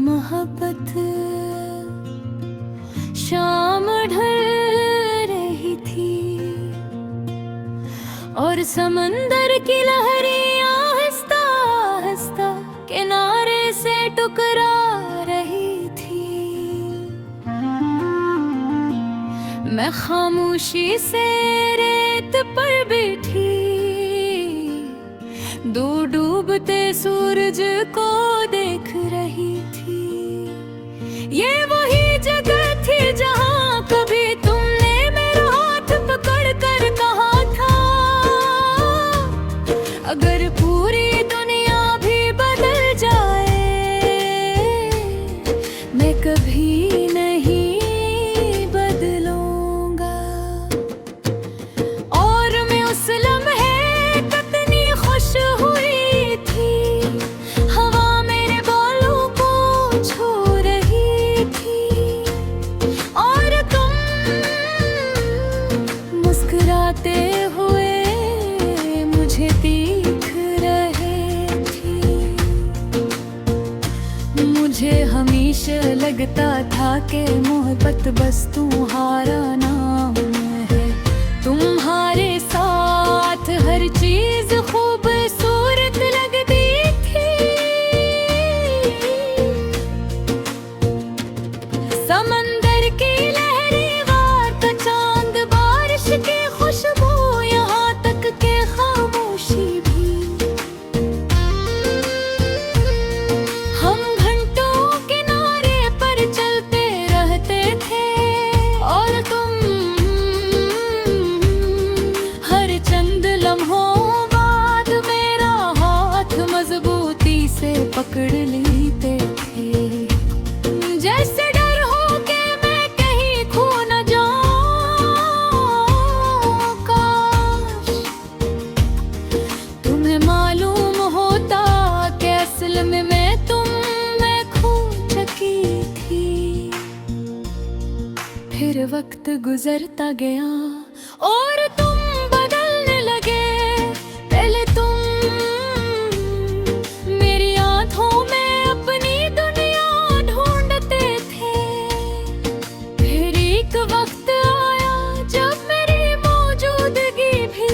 मोहब्बत शाम ढल रही थी और समंदर की लहरें आहिस्ता आहिस्ता किनारे से टकरा रही थी। मैं खामोशी से रेत पर बैठी दूर डूबते सूरज को देख रही थी। ये वही जगह थी जहाँ कभी तुमने मेरा हाथ पकड़ कर कहा था, अगर पूरी दुनिया भी बदल जाए मैं कभी नहीं बदलूंगा। और मैं उस लम्हे कितनी खुश हुई थी, हवा मेरे बालों को छू रही थी और तुम मुस्कुराते हुए मुझे देख रहे थे। मुझे हमेशा लगता था कि मोहब्बत बस तुम्हारा नाम है, तुम्हारे साथ हर चीज खूबसूरत लगती थी। समंदर की लहरें, वार का चांद, बारिश की खुशबू, यहाँ तक के खामोशी भी। हम घंटों किनारे पर चलते रहते थे और तुम हर चंद लम्हों बाद मेरा हाथ मजबूती से पकड़ लेते थे। जैसे डर हो कि मैं कहीं खो न जाऊं, काश तुम्हें मालूम होता कि असल में मैं खो चुकी थी। फिर वक्त गुजरता गया और तुम बदलने लगे। पहले तुम मेरी आंखों में अपनी दुनिया ढूंढते थे, फिर एक वक्त आया जब मेरी मौजूदगी भी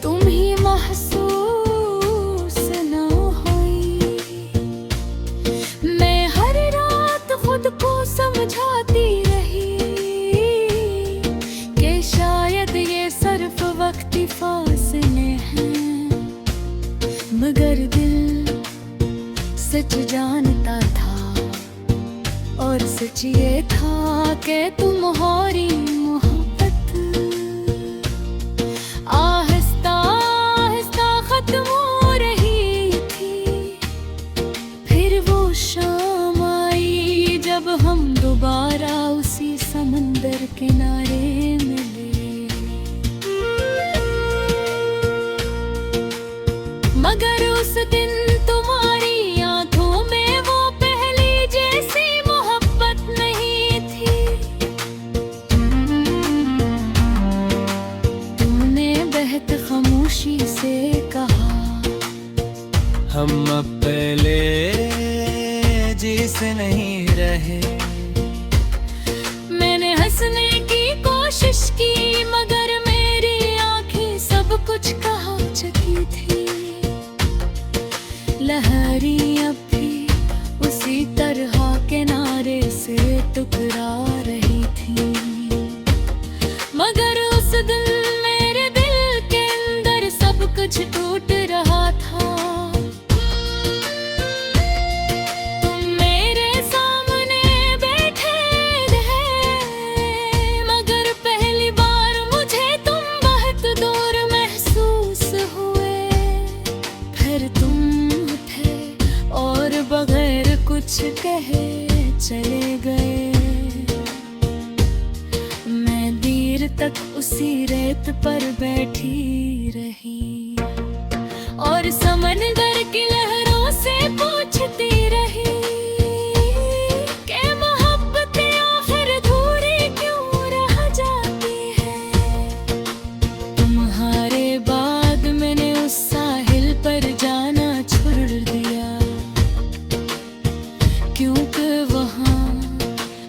तुम ही महसूस न हुई। मैं हर रात खुद को समझाती रही कि शायद ये सिर्फ वक्ती फासले हैं, मगर दिल सच जानता था और सच ये था कि तुम्हारी मोहब्बत आहिस्ता आहिस्ता खत्म हो रही थी। फिर वो शाम आई जब हम दोबारा उसी समंदर किनारे मिले। मगर उस दिन तुम्हारी आंखों में वो पहली जैसी मोहब्बत नहीं थी। तुमने बेहद खामोशी से कहा, हम अब पहले जैसे नहीं रहे। मैंने हंसने की कोशिश की मगर मेरी आंखें सब कुछ कहा चुकी थी। लहरें अब भी उसी तरह किनारे से टकरा रही थी, मगर उस दिन मेरे दिल के अंदर सब कुछ टूट रहा था। तुम मेरे सामने बैठे थे मगर पहली बार मुझे तुम बहुत दूर महसूस हुए। फिर तुम उठे और बगैर कुछ कहे चले गए। मैं देर तक उसी रेत पर बैठी रही और समंदर की लहरों से पूछती रही कि मोहब्बतें आखिर अधूरी क्यों रह जाती है। तुम्हारे बाद मैंने उस साहिल पर जाना छोड़ दिया क्योंकि वहाँ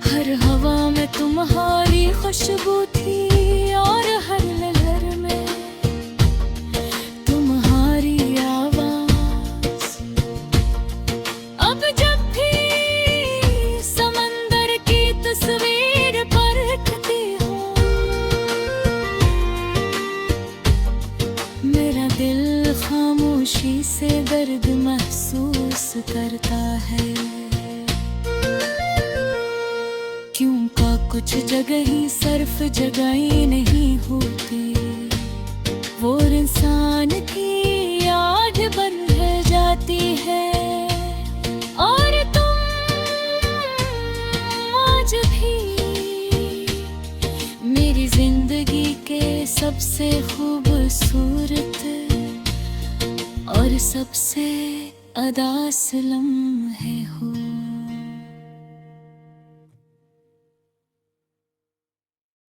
हर हवा में तुम्हारी खुशबू थी और हर लहर में तुम्हारी आवाज। अब जब भी समंदर की तस्वीर परखती हूँ, मेरा दिल खामोशी से दर्द महसूस करता है। क्यों का कुछ जगह ही सिर्फ जगह ही नहीं होती, वो इंसान की याद बन रह जाती है। और तुम आज भी मेरी जिंदगी के सबसे खूबसूरत और सबसे अदास लम्हे हो।